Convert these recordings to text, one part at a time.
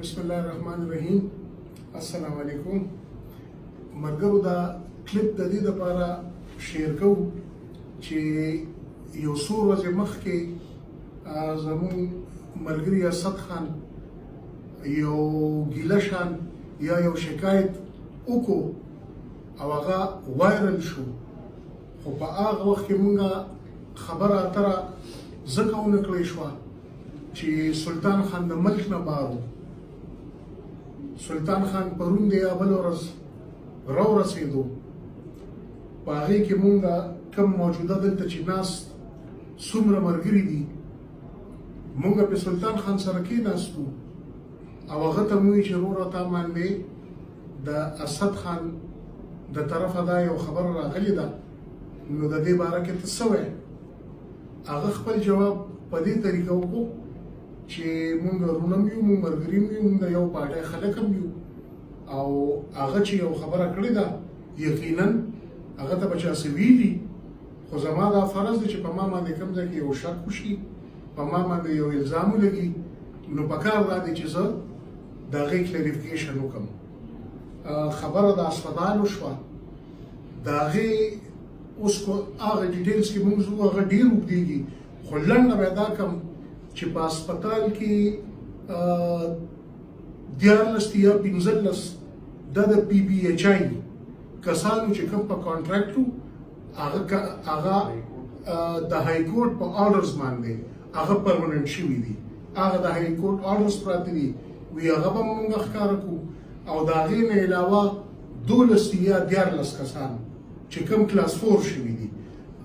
بسم الله الرحمن الرحیم. السلام علیکم. مرګرو دا کلیپ د دې لپاره شیر کوو چې یو څو ورځې مخکې زموږ ملګري اسد خان یو ګیله شان یا یو شکایت وکړو او هغه وایرل شو، خو په هغه وخت کې مونږه خبره اتره ځکه ونه کړې شوه چې سلطان خان د ملک نه بارو. سلطان خان پرون دی یا بل ورځ راورسېدو، په هغې کې مونږه کم موجوده دلته چې ناست څومره ملګري دي مونږه په سلطان خان سره کېناستو او هغه ته مو وایي چې وروره تا باندې د اسد خان د طرفه دا یو خبره راغلې ده، نو د دې باره کې ته څه وایې؟ هغه خپل جواب په دې طریقه وکړو چې مونږ ورونه هم یو، مونږ ملګري هم یو، مونږ د یو پارټۍ خلک هم یو، او هغه چې یو خبره کړې ده یقینا هغه ته به چا څه ویلي، خو زما دا فرض دی چې په ما باندې کوم ځای کې یو شک وشي، په ما باندې یو الزام ولګي، نو پکار دا دی چې زه د هغې کلیریفیکیشن وکړم. خبره د اسپتال وشوه، د هغې اوس هغه ډیټیلز کې مونږ ځو هغه ډېر اوږدېږي، خو لنډه به دا کړم چې په اسپتال کې 14 یا 15 د پی بي ایچ آی کسانو چې کوم په کانټراکټ وو هغه د های کورټ په آرډرز باندې هغه پرمننټ شوي دي، هغه د های کورټ آرډرز پراته دي، وی هغه به مونږ ښکاره کړو، او د هغې نه علاوه 12 یا 14 کسان چې کوم کلاس 4 شوي دي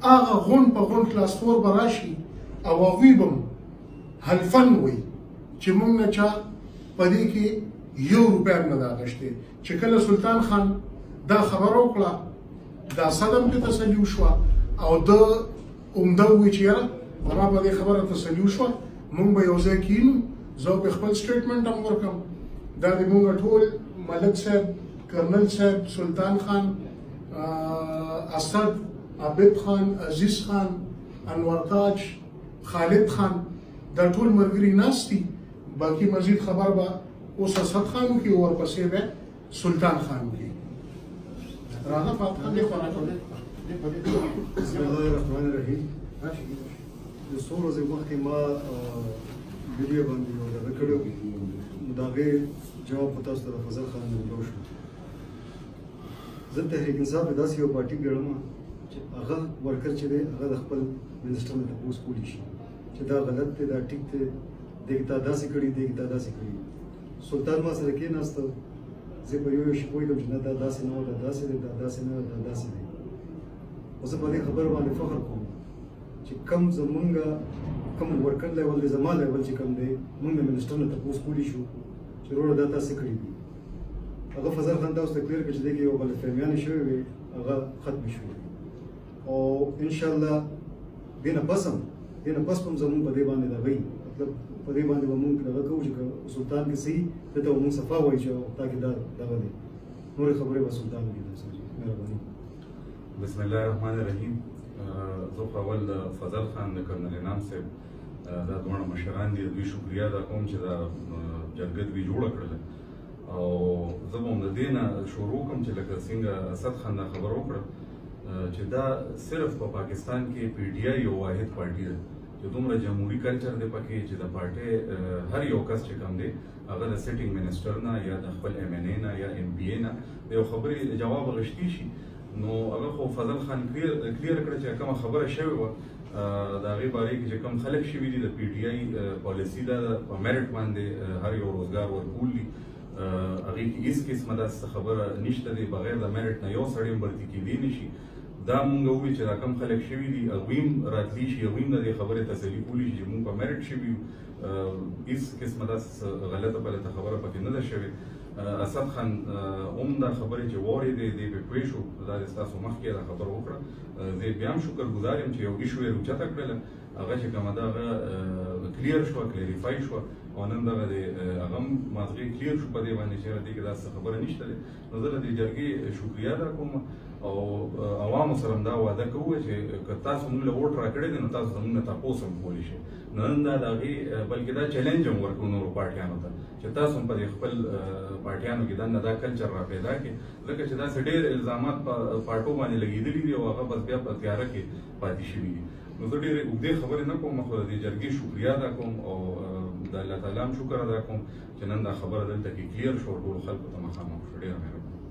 هغه غون په غون کلاس 4 به راشي او هغوی به حلفن وي چې مونږ نه چا په دې کې یو روپۍ هم نه ده اخیستې. چې کله سلطان خان دا خبره وکړه دا صدم کې تسلي وشوه او ده عمده ووایي چې یاره زما په دې خبره تسلي وشوه، مونږ به یو ځای کښېنو، زه به خپل سټیټمنټ هم ورکړم، دا د مونږ ټول ملک صاحب، کرنل صاحب، سلطان خان، اسد، عابد خان، عزیز خان، انور تاج، خالد خان، دا ټول ملګري ناست دي. باقي مزید خبر به اوس اسد خان وکړي او ورپسې به سلطان خان وکړي. راځه فاتحه دې خوا راکړه. بسم الله الرحمن الرحیم. د څو ورځې مخکې ما ویډیو باندې یو دغه کړی و، د هغې جواب په تاسو ته د فضل خان ملګرو شو. زه تحریک انصاف داسې یو پارټي ګڼم چې هغه ورکر چې دی هغه د خپل منسټر نه تپوس کولی شي چې دا غلط دی، دا ټیک دی، دې تا داسې کړي، دې تا داسې کړي. سلطان ما سره کېناسته، زه په یو شي پوهېږم چې نه دا داسې نه وه، دا داسې دی، دا داسې نه وه، دا داسې دی. خو زه په دې خبره باندې فخر کوم چې کوم زمونږ کوم ورکر لیول دی، زما لیول چې کوم دی، مونږ د منسټر نه تپوس کولی شو چې وروره دا تاسې کړي دي. هغه فضل خان تاسو ته کلیر کړه چې دې کې یو غلطفهمیانې شوې وې هغه ختمې شوې، او انشاءالله دې نه پس هم هم زمونږ په دې باندې دغه مطلب په دې باندې به مونږ دغه کوو چې سلطان کې صحیح دته به مونږ صفا وایي چې تاکې دا دغه دی، نورې خبرې به سلطان وکړي. مهرباني. بسم الله الرحمن الرحیم. زه خو اول د فضل خان د کرنل انعام صاحب دا دواړه مشران دي، دوی شکریا ادا کوم چې دا جرګه دوی جوړه کړله، او زه به هم د دې نه شروع کوم چې لکه څنګه اسد خان دا خبره وکړه چې دا صرف په پاکستان کې پی ډي آی یو واحد پارټي ده چې دومره جمهوري کلچر دی پکې چې د پارټۍ هر یو کس چې کوم دی هغه د سیټینګ منسټر نه یا د خپل ایم این اے نه یا ایم پی اے نه د یو خبرې جواب غوښتي شي. نو هغه خو فضل خان کلیر کړه چې کومه خبره شوې وه د هغې باره کې چې کوم خلک شوي دي د پی ډي آی پالیسي ده په میرټ باندې هر یو روزګار ورکول دي، هغې کې هېڅ قسمه داسې خبره نشته دی، بغیر د میرټ نه یو سړی هم بلتي کېدی نه شي. دا مونږ ووایو چې دا کوم خلک شوي دي هغوی هم راتلی شي، هغوی هم د دې خبرې تسلي کولی شي چې مونږ په میرټ شوي یو، هېڅ قسمه داسې غلطه پلته خبره پکې نه ده شوې. اسد خان هم دا خبرې چې واورېدې دی پې پوه شو، دا د ستاسو مخکې دا خبره وکړه. زه بیا هم شکر ګزار یم چې یو ایشو یې راوچته کړله، هغه چې کومه ده هغه کلیر شوه، کلیریفای شوه، او نن دغه د هغه هم مازغه کلیر شو په دې باندې چې دې کې دا څه خبره نشته ده. نو زه د دې جرګې شکریا ادا کوم او عوامو سره دا وعده کوو چې که تاسو موږ له ووټ راکړی دی نو تاسو زموږ نه تاسو هم کولی شئ. نن دا د هغې بلکې دا چیلنج هم ورکوو نورو پارټیانو ته چې تاسو هم په دې خپل پارټیانو کې دننه دا کلچر را پیدا کړئ، ځکه چې داسې ډېر الزامات په پارټو باندې لګېدلي دي او هغه بس بیا په تیاره کې پاتې شوي دي. نو زه ډېرې اوږدې خبرې نه کوم، خو د دې جرګې شکریا ادا کوم او د الله تعالی هم شکر ادا کوم چې نن دا خبره دلته کې کلیر شو، ټولو خلکو ته مخامخ شو. ډېره مهرباني.